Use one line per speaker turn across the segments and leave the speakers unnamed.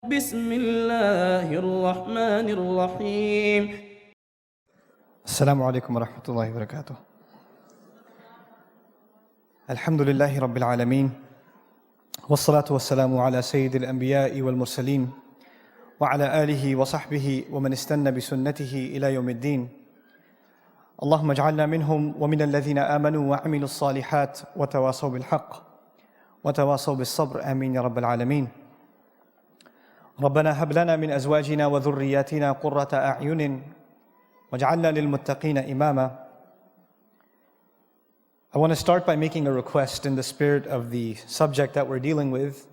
بسم الله الرحمن الرحيم.
السلام عليكم ورحمة الله وبركاته. الحمد لله رب العالمين، والصلاة والسلام على سيد الأنبياء والمرسلين وعلى آله وصحبه ومن استنى بسنته إلى يوم الدين. اللهم اجعلنا منهم ومن الذين آمنوا وعملوا الصالحات وتواصوا بالحق وتواصوا بالصبر، آمين يا رب العالمين. ربنا هب لنا من أزواجنا وذرياتنا قرة أعين واجعلنا للمتقين إماما. I want to start by making a request in the spirit of the subject that we're dealing with.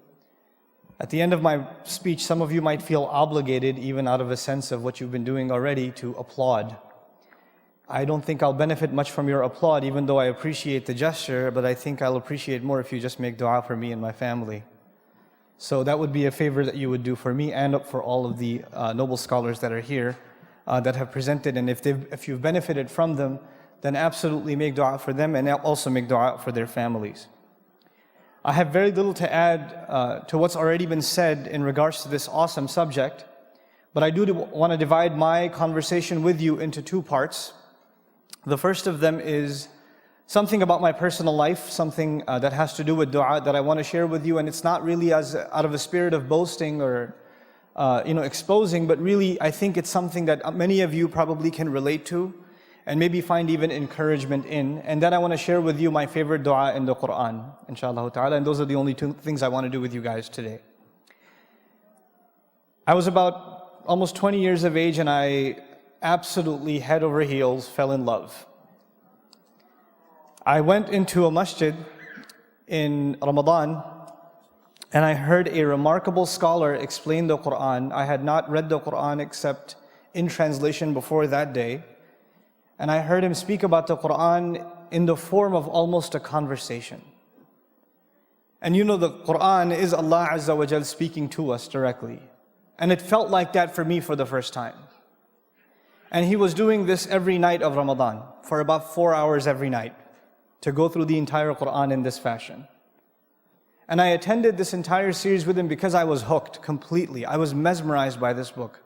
At the end of my speech, some of you might feel obligated, even out of a sense of what you've been doing already, to applaud. I don't think I'll benefit much from your applaud, even though I appreciate the gesture, but I think I'll appreciate more if you just make dua for me and my family. So that would be a favor that you would do for me and for all of the noble scholars that are here that have presented. And if you've benefited from them, then absolutely make dua for them and also make dua for their families. I have very little to add to what's already been said in regards to this awesome subject, but I do want to divide my conversation with you into two parts. The first of them is something about my personal life, something that has to do with dua that I want to share with you, and it's not really as out of a spirit of boasting or exposing, but really I think it's something that many of you probably can relate to and maybe find even encouragement in. And then I want to share with you my favorite dua in the Qur'an, inshallah ta'ala, and those are the only two things I want to do with you guys today. I was about almost 20 years of age and I absolutely head over heels fell in love. I went into a masjid in Ramadan and I heard a remarkable scholar explain the Qur'an. I had not read the Qur'an except in translation before that day. And I heard him speak about the Qur'an in the form of almost a conversation. And you know, the Qur'an is Allah Azza wa Jal speaking to us directly. And it felt like that for me for the first time. And he was doing this every night of Ramadan for about 4 hours every night, to go through the entire Qur'an in this fashion. And I attended this entire series with him because I was hooked completely. I was mesmerized by this book.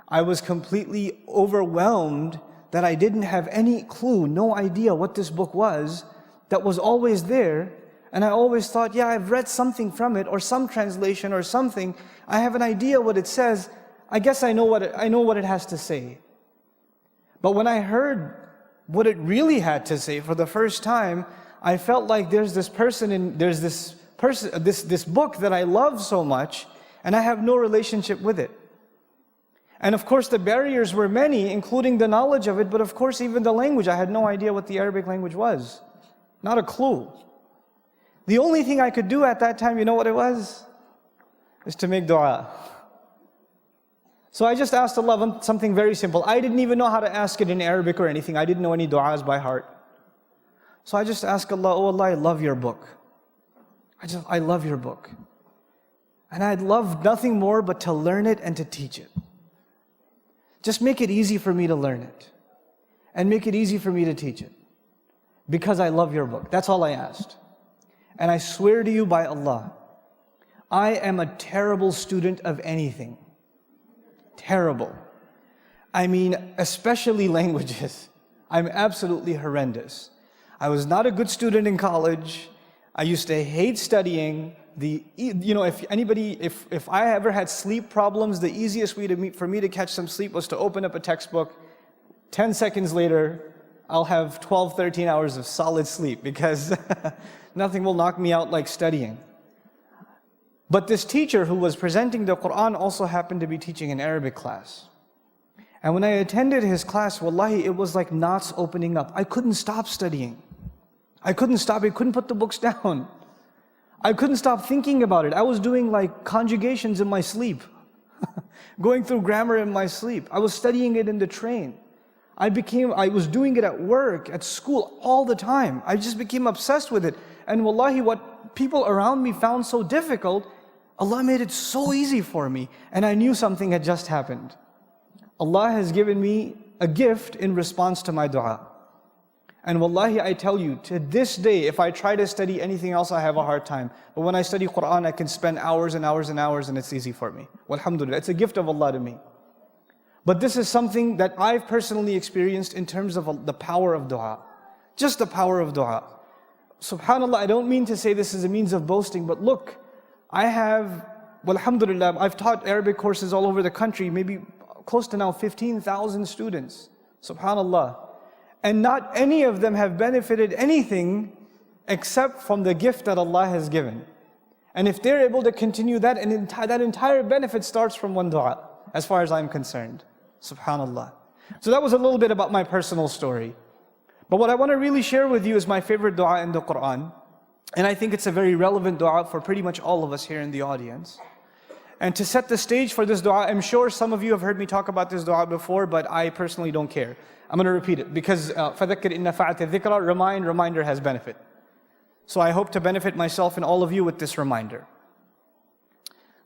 I was completely overwhelmed that I didn't have any clue, no idea what this book was, that was always there. And I always thought, yeah, I've read something from it, or some translation or something. I have an idea what it says. I guess I know what it has to say. But when I heard what it really had to say for the first time, I felt like there's this book that I love so much, and I have no relationship with it. And of course the barriers were many, including the knowledge of it, but of course even the language. I had no idea what the Arabic language was. Not a clue. The only thing I could do at that time, you know what it was? Is to make dua. So I just asked Allah something very simple. I didn't even know how to ask it in Arabic or anything. I didn't know any du'as by heart. So I just asked Allah, oh Allah, I love your book. I love your book. And I'd love nothing more but to learn it and to teach it. Just make it easy for me to learn it. And make it easy for me to teach it. Because I love your book. That's all I asked. And I swear to you by Allah, I am a terrible student of anything. Terrible. I mean, especially languages. I'm absolutely horrendous. I was not a good student in college. I used to hate studying. If I ever had sleep problems, the easiest way for me to catch some sleep was to open up a textbook. 10 seconds later, I'll have 12, 13 hours of solid sleep because nothing will knock me out like studying. But this teacher who was presenting the Qur'an also happened to be teaching an Arabic class. And when I attended his class, wallahi, it was like knots opening up. I couldn't stop studying. I couldn't put the books down. I couldn't stop thinking about it. I was doing like conjugations in my sleep. Going through grammar in my sleep. I was studying it in the train. I was doing it at work, at school, all the time. I just became obsessed with it. And wallahi, what people around me found so difficult, Allah made it so easy for me. And I knew something had just happened. Allah has given me a gift in response to my dua. And wallahi, I tell you, to this day, if I try to study anything else, I have a hard time. But when I study Qur'an, I can spend hours and hours and hours, and it's easy for me. Alhamdulillah, it's a gift of Allah to me. But this is something that I've personally experienced in terms of the power of dua. Just the power of dua. SubhanAllah, I don't mean to say this is a means of boasting, but look, I have, alhamdulillah, I've taught Arabic courses all over the country, maybe close to now 15,000 students. SubhanAllah. And not any of them have benefited anything except from the gift that Allah has given. And if they're able to continue that, and that entire benefit starts from one dua, as far as I'm concerned. SubhanAllah. So that was a little bit about my personal story. But what I want to really share with you is my favorite dua in the Qur'an. And I think it's a very relevant dua for pretty much all of us here in the audience. And to set the stage for this dua, I'm sure some of you have heard me talk about this dua before, but I personally don't care. I'm going to repeat it because فَذَكِّرْ إِنَّ فَعَتِ الذِّكْرَى, reminder has benefit. So I hope to benefit myself and all of you with this reminder.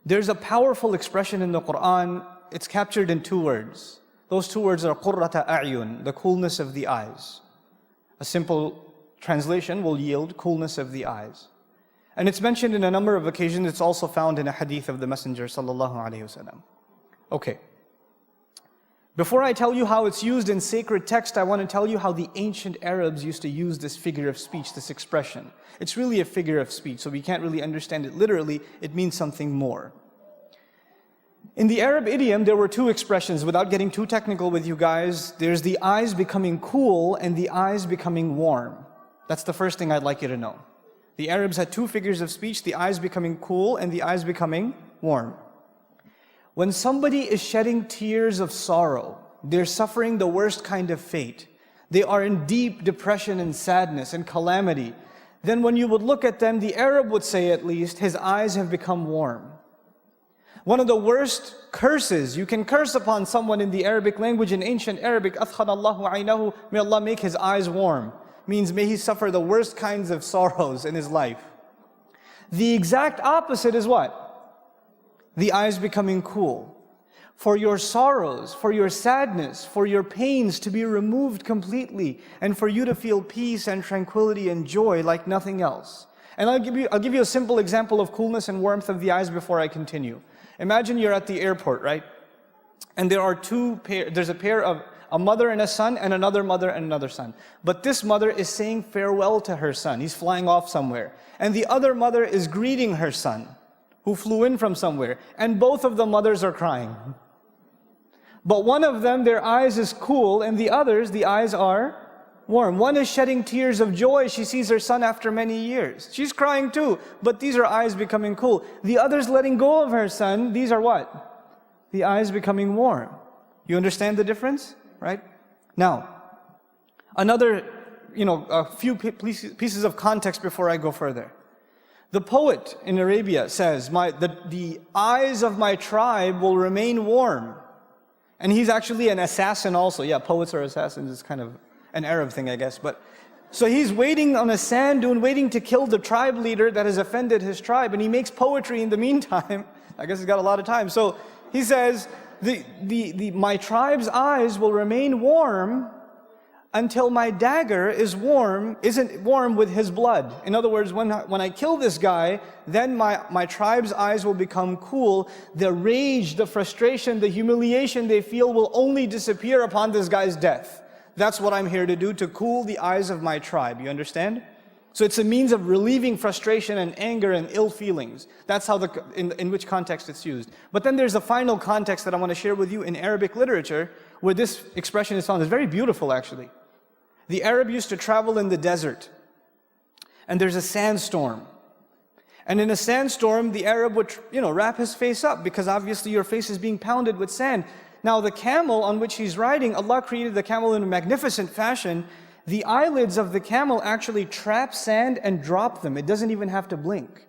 There's a powerful expression in the Qur'an. It's captured in 2 words. Those 2 words are قُرَّةَ أَعْيُن, the coolness of the eyes. A simple translation will yield coolness of the eyes. And it's mentioned in a number of occasions. It's also found in a hadith of the Messenger sallallahu alaihi wasallam. Okay. Before I tell you how it's used in sacred text, I want to tell you how the ancient Arabs used to use this figure of speech, this expression. It's really a figure of speech, so we can't really understand it literally. It means something more. In the Arab idiom, there were 2 expressions. Without getting too technical with you guys, there's the eyes becoming cool and the eyes becoming warm. That's the first thing I'd like you to know. The Arabs had 2 figures of speech, the eyes becoming cool and the eyes becoming warm. When somebody is shedding tears of sorrow, they're suffering the worst kind of fate. They are in deep depression and sadness and calamity. Then when you would look at them, the Arab would say at least, his eyes have become warm. One of the worst curses, you can curse upon someone in the Arabic language, in ancient Arabic, أَثْخَنَ اللَّهُ عَيْنَهُ, may Allah make his eyes warm. Means may he suffer the worst kinds of sorrows in his life. The exact opposite is what? The eyes becoming cool. For your sorrows, for your sadness, for your pains to be removed completely, and for you to feel peace and tranquility and joy like nothing else. And I'll give you a simple example of coolness and warmth of the eyes before I continue. Imagine you're at the airport, right? And there are there's a pair of a mother and a son, and another mother and another son. But this mother is saying farewell to her son. He's flying off somewhere. And the other mother is greeting her son, who flew in from somewhere. And both of the mothers are crying. But one of them, their eyes is cool, and the others, the eyes are warm. One is shedding tears of joy. She sees her son after many years. She's crying too, but these are eyes becoming cool. The other's letting go of her son. These are what? The eyes becoming warm. You understand the difference? Right? Now, another, a few pieces of context before I go further. The poet in Arabia says, the eyes of my tribe will remain warm. And he's actually an assassin also. Yeah, poets are assassins. It's kind of an Arab thing, I guess. But so he's waiting on a sand dune, waiting to kill the tribe leader that has offended his tribe. And he makes poetry in the meantime. I guess he's got a lot of time. So he says, my tribe's eyes will remain warm until my dagger isn't warm with his blood. In other words, when I kill this guy, then my tribe's eyes will become cool. The rage, the frustration, the humiliation they feel will only disappear upon this guy's death. That's what I'm here to do, to cool the eyes of my tribe. You understand? So it's a means of relieving frustration and anger and ill feelings. That's how in which context it's used. But then there's a final context that I want to share with you in Arabic literature, where this expression is found. It's very beautiful, actually. The Arab used to travel in the desert, and there's a sandstorm. And in a sandstorm, the Arab would, wrap his face up, because obviously your face is being pounded with sand. Now the camel on which he's riding, Allah created the camel in a magnificent fashion. The eyelids of the camel actually trap sand and drop them. It doesn't even have to blink.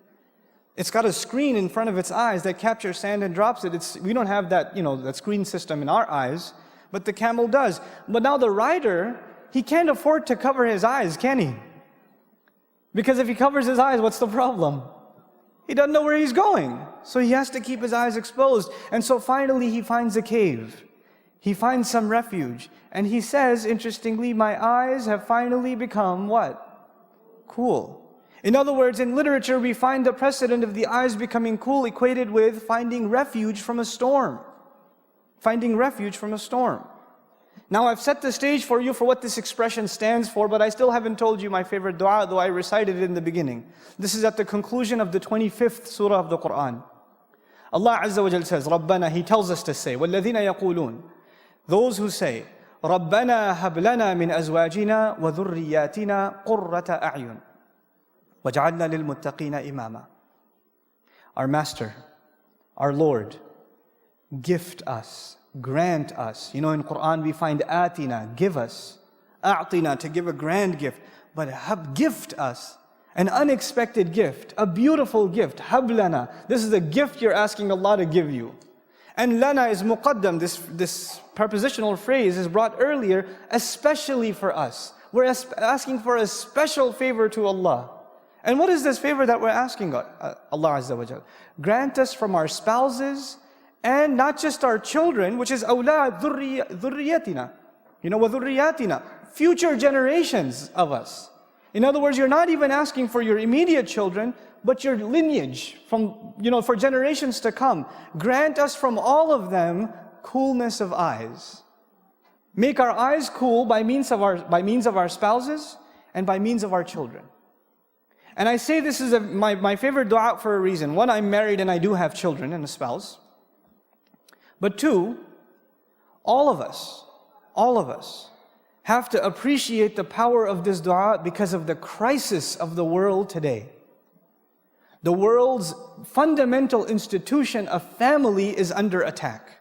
It's got a screen in front of its eyes that captures sand and drops it. We don't have that, that screen system in our eyes, but the camel does. But now the rider, he can't afford to cover his eyes, can he? Because if he covers his eyes, what's the problem? He doesn't know where he's going. So he has to keep his eyes exposed. And so finally he finds a cave. he finds some refuge. And he says, interestingly, my eyes have finally become what? Cool. In other words, in literature, we find the precedent of the eyes becoming cool equated with finding refuge from a storm. Finding refuge from a storm. Now, I've set the stage for you for what this expression stands for, but I still haven't told you my favorite dua, though I recited it in the beginning. This is at the conclusion of the 25th surah of the Qur'an. Allah Azza wa Jal says, Rabbana, He tells us to say, وَالَّذِينَ يَقُولُونَ, those who say, رَبَّنَا هَبْ لَنَا مِنْ أَزْوَاجِنَا وَذُرِّيَّاتِنَا قُرَّةَ أَعْيُنٍ وَجَعَلْنَا لِلْمُتَّقِينَ إِمَامًا. Our Master, our Lord, gift us, grant us. You know, in Qur'an we find atina, give us. A'tina, to give a grand gift. But gift us, an unexpected gift, a beautiful gift. Hablana, this is a gift you're asking Allah to give you. And lana is muqaddam, this prepositional phrase is brought earlier, especially for us. We're asking for a special favor to Allah. And what is this favor that we're asking Allah Azza wa Jal? Grant us from our spouses, and not just our children, which is awlad, dhurriyatina. You know, wa dhurriyatina, future generations of us. In other words, you're not even asking for your immediate children, but your lineage from, for generations to come. Grant us from all of them coolness of eyes. Make our eyes cool by means of our spouses and by means of our children. And I say this is my favorite dua for a reason. One, I'm married and I do have children and a spouse. But two, all of us have to appreciate the power of this dua because of the crisis of the world today. The world's fundamental institution of family is under attack.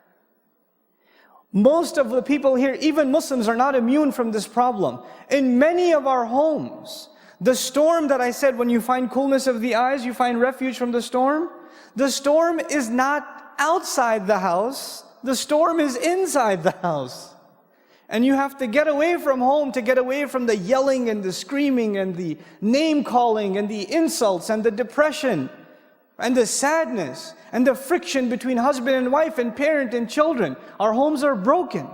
Most of the people here, even Muslims, are not immune from this problem. In many of our homes, the storm that I said, when you find coolness of the eyes, you find refuge from the storm. The storm is not outside the house. The storm is inside the house. And you have to get away from home to get away from the yelling and the screaming and the name calling and the insults and the depression and the sadness and the friction between husband and wife and parent and children. Our homes are broken.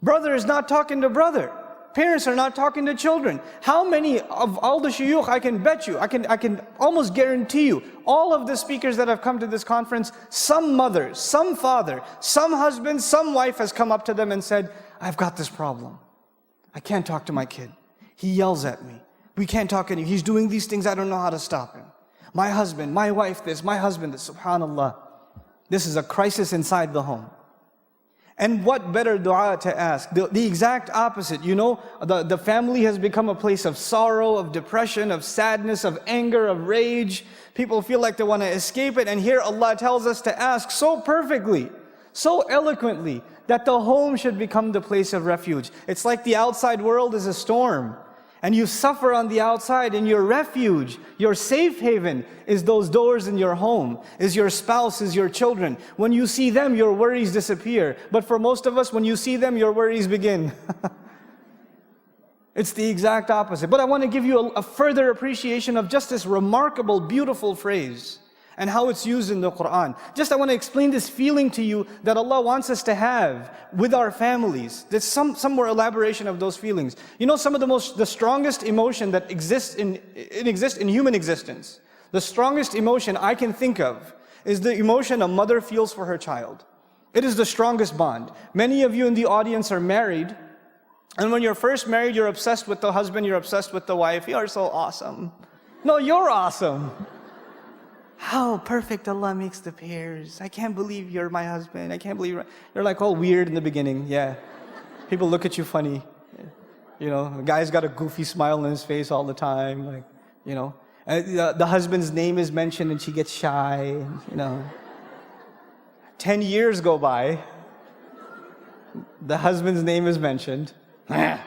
Brother is not talking to brother. Parents are not talking to children. How many of all the shuyukh, I can bet you, I can almost guarantee you, all of the speakers that have come to this conference, some mother, some father, some husband, some wife has come up to them and said, I've got this problem. I can't talk to my kid. He yells at me. We can't talk anymore. He's doing these things, I don't know how to stop him. My husband, my wife this, my husband this, subhanallah. This is a crisis inside the home. And what better dua to ask? The exact opposite. You know, the family has become a place of sorrow, of depression, of sadness, of anger, of rage. People feel like they want to escape it. And here Allah tells us to ask so perfectly, so eloquently, that the home should become the place of refuge. It's like the outside world is a storm. And you suffer on the outside, and your refuge, your safe haven is those doors in your home, is your spouse, is your children. When you see them, your worries disappear. But for most of us, when you see them, your worries begin. It's the exact opposite. But I want to give you a further appreciation of just this remarkable, beautiful phrase and how it's used in the Qur'an. I want to explain this feeling to you that Allah wants us to have with our families. There's some more elaboration of those feelings. You know, some of the strongest emotion that exists in human existence, the strongest emotion I can think of is the emotion a mother feels for her child. It is the strongest bond. Many of you in the audience are married, and when you're first married, you're obsessed with the husband, you're obsessed with the wife. You are so awesome. No, you're awesome. How perfect Allah makes the pairs. I can't believe you're my husband. I can't believe you're like all weird in the beginning. Yeah. People look at you funny. You know, the guy's got a goofy smile on his face all the time. Like, you know. And the husband's name is mentioned and she gets shy. You know. 10 years go by. The husband's name is mentioned. Right?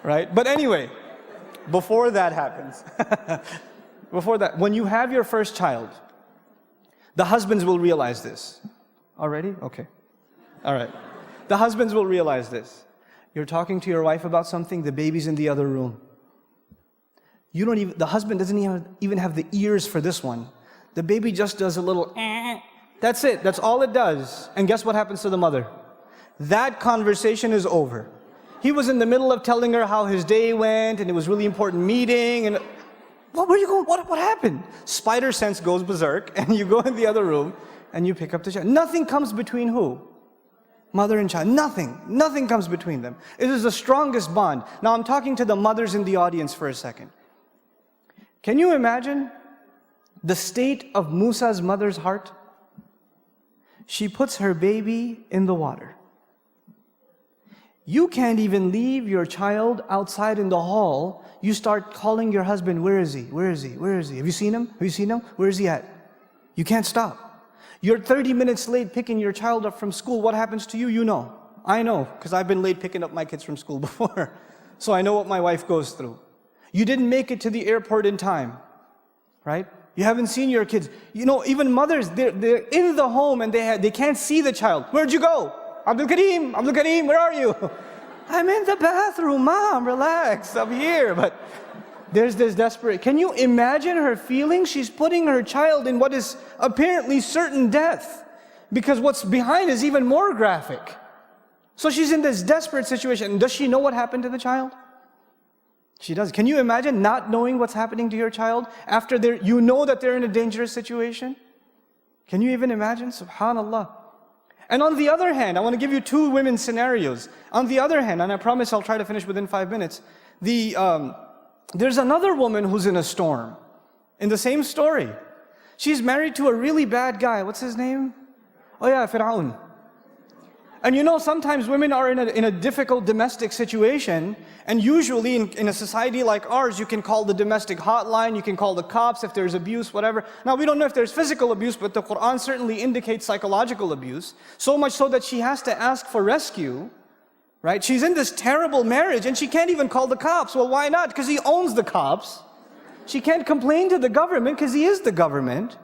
But anyway, before that happens, when you have your first child, the husbands will realize this. Already? Okay. All right. The husbands will realize this. You're talking to your wife about something, the baby's in the other room. The husband doesn't even have the ears for this one. The baby just does a little That's it. That's all it does. And guess what happens to the mother? That conversation is over. He was in the middle of telling her how his day went and it was a really important meeting and where are you going? What happened? Spider sense goes berserk and you go in the other room and you pick up the child. Nothing comes between who? Mother and child. Nothing comes between them. It is the strongest bond. Now I'm talking to the mothers in the audience for a second. Can you imagine the state of Musa's mother's heart? She puts her baby in the water. You can't even leave your child outside in the hall. You start calling your husband, where is he? Where is he? Where is he? Have you seen him? Have you seen him? Where is he at? You can't stop. You're 30 minutes late picking your child up from school. What happens to you? You know. I know, because I've been late picking up my kids from school before. So I know what my wife goes through. You didn't make it to the airport in time, right? You haven't seen your kids. You know, even mothers, they're in the home and they can't see the child. Where'd you go? Abdul Kareem, where are you? I'm in the bathroom, Mom, relax, I'm here. But there's this desperate, can you imagine her feeling? She's putting her child in what is apparently certain death, because what's behind is even more graphic. So she's in this desperate situation. Does she know what happened to the child? She does. Can you imagine not knowing what's happening to your child after you know that they're in a dangerous situation? Can you even imagine? Subhanallah. And on the other hand, I want to give you two women's scenarios. On the other hand, and I promise I'll try to finish within 5 minutes, there's another woman who's in a storm. In the same story. She's married to a really bad guy. What's his name? Oh yeah, Fir'aun. And you know, sometimes women are in a difficult domestic situation, and usually in a society like ours, you can call the domestic hotline, you can call the cops if there's abuse, whatever. Now we don't know if there's physical abuse, but the Qur'an certainly indicates psychological abuse, so much so that she has to ask for rescue, right? She's in this terrible marriage and she can't even call the cops. Well, why not? Because he owns the cops. She can't complain to the government because he is the government.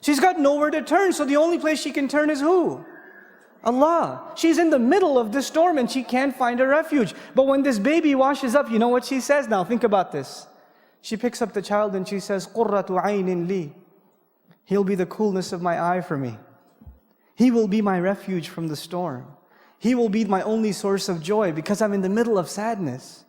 She's got nowhere to turn, so the only place she can turn is who? Allah. She's in the middle of this storm and she can't find a refuge. But when this baby washes up, you know what she says? Now think about this. She picks up the child and she says, قُرَّةُ عَيْنٍ لِي. He'll be the coolness of my eye for me. He will be my refuge from the storm. He will be my only source of joy because I'm in the middle of sadness.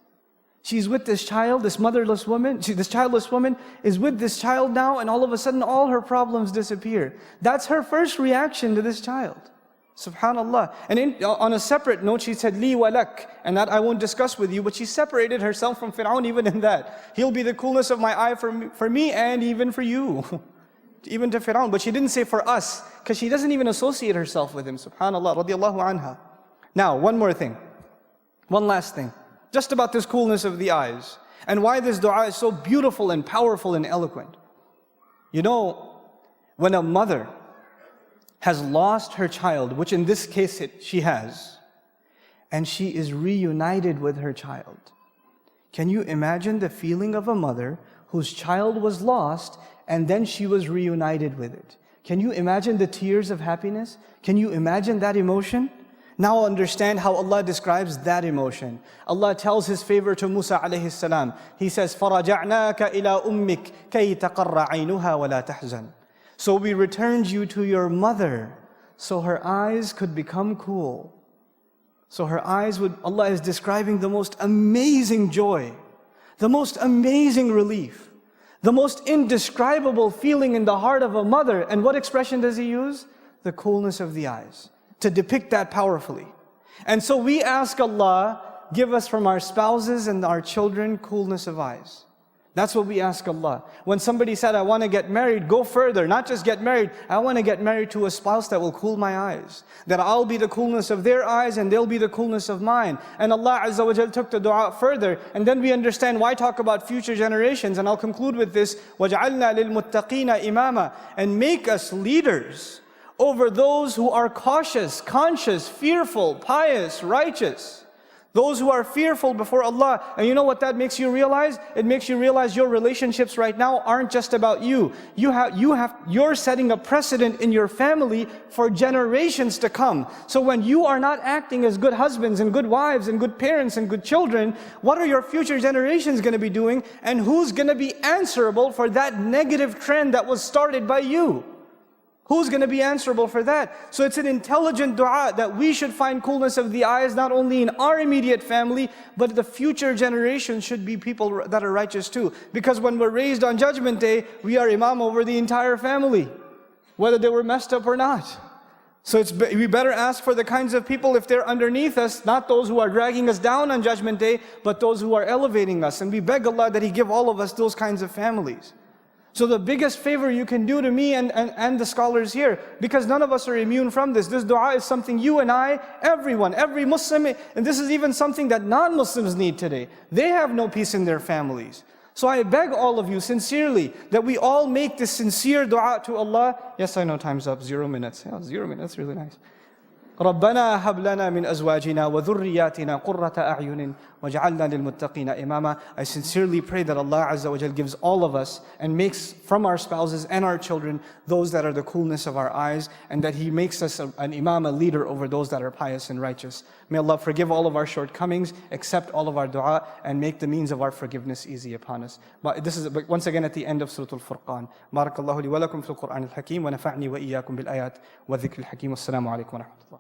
She's with this child, this motherless woman, this childless woman is with this child now, and all of a sudden all her problems disappear. That's her first reaction to this child. Subhanallah. And on a separate note, she said, Li walak, and that I won't discuss with you, but she separated herself from Fir'aun even in that. He'll be the coolness of my eye for me and even for you. Even to Fir'aun. But she didn't say for us, because she doesn't even associate herself with him. Subhanallah, radiyallahu anha. Now, one more thing. One last thing. Just about this coolness of the eyes. And why this dua is so beautiful and powerful and eloquent. You know, when a mother has lost her child, which in this case she has, and she is reunited with her child. Can you imagine the feeling of a mother whose child was lost and then she was reunited with it? Can you imagine the tears of happiness? Can you imagine that emotion? Now understand how Allah describes that emotion. Allah tells His favor to Musa alayhi salam. He says, فَرَجَعْنَاكَ إِلَىٰ أُمِّكَ كَيْ تَقَرَّ عَيْنُهَا وَلَا تَحْزَنْ. So we returned you to your mother, so her eyes could become cool. So her eyes would, Allah is describing the most amazing joy, the most amazing relief, the most indescribable feeling in the heart of a mother. And what expression does He use? The coolness of the eyes, to depict that powerfully. And so we ask Allah, give us from our spouses and our children coolness of eyes. That's what we ask Allah. When somebody said, I want to get married, go further. Not just get married, I want to get married to a spouse that will cool my eyes. That I'll be the coolness of their eyes and they'll be the coolness of mine. And Allah Azza wa Jal took the dua further. And then we understand why talk about future generations. And I'll conclude with this. وَجْعَلْنَا لِلْمُتَّقِينَ إِمَامًا. And make us leaders over those who are cautious, conscious, fearful, pious, righteous. Those who are fearful before Allah. And you know what that makes you realize? It makes you realize your relationships right now aren't just about you. You're setting a precedent in your family for generations to come. So when you are not acting as good husbands and good wives and good parents and good children, what are your future generations going to be doing? And who's going to be answerable for that negative trend that was started by you? Who's going to be answerable for that? So it's an intelligent dua that we should find coolness of the eyes, not only in our immediate family, but the future generation should be people that are righteous too. Because when we're raised on Judgment Day, we are imam over the entire family, whether they were messed up or not. So we better ask for the kinds of people, if they're underneath us, not those who are dragging us down on Judgment Day, but those who are elevating us. And we beg Allah that He give all of us those kinds of families. So the biggest favor you can do to me and the scholars here, because none of us are immune from this. This dua is something you and I, everyone, every Muslim, and this is even something that non-Muslims need today. They have no peace in their families. So I beg all of you sincerely that we all make this sincere dua to Allah. Yes, I know time's up, 0 minutes. Yeah, 0 minutes, really nice. رَبَّنَا هَبْ لَنَا مِنْ أَزْوَاجِنَا وَذُرِّيَّاتِنَا قُرَّةَ أَعْيُنٍ وَجَعَلْنَا لِلْمُتَّقِينَ إِمَامًا. I sincerely pray that Allah Azza wa Jal gives all of us and makes from our spouses and our children those that are the coolness of our eyes, and that He makes us an imam, a leader over those that are pious and righteous. May Allah forgive all of our shortcomings, accept all of our dua, and make the means of our forgiveness easy upon us. But this is once again at the end of Surah Al-Furqan. Barakallahu li wa lakum fil Qur'an al-Hakim wa nafa'ni wa iyyakum bil ayat wa dhikr al-Hakim. Wassalamu alaikum wa rahmatullah.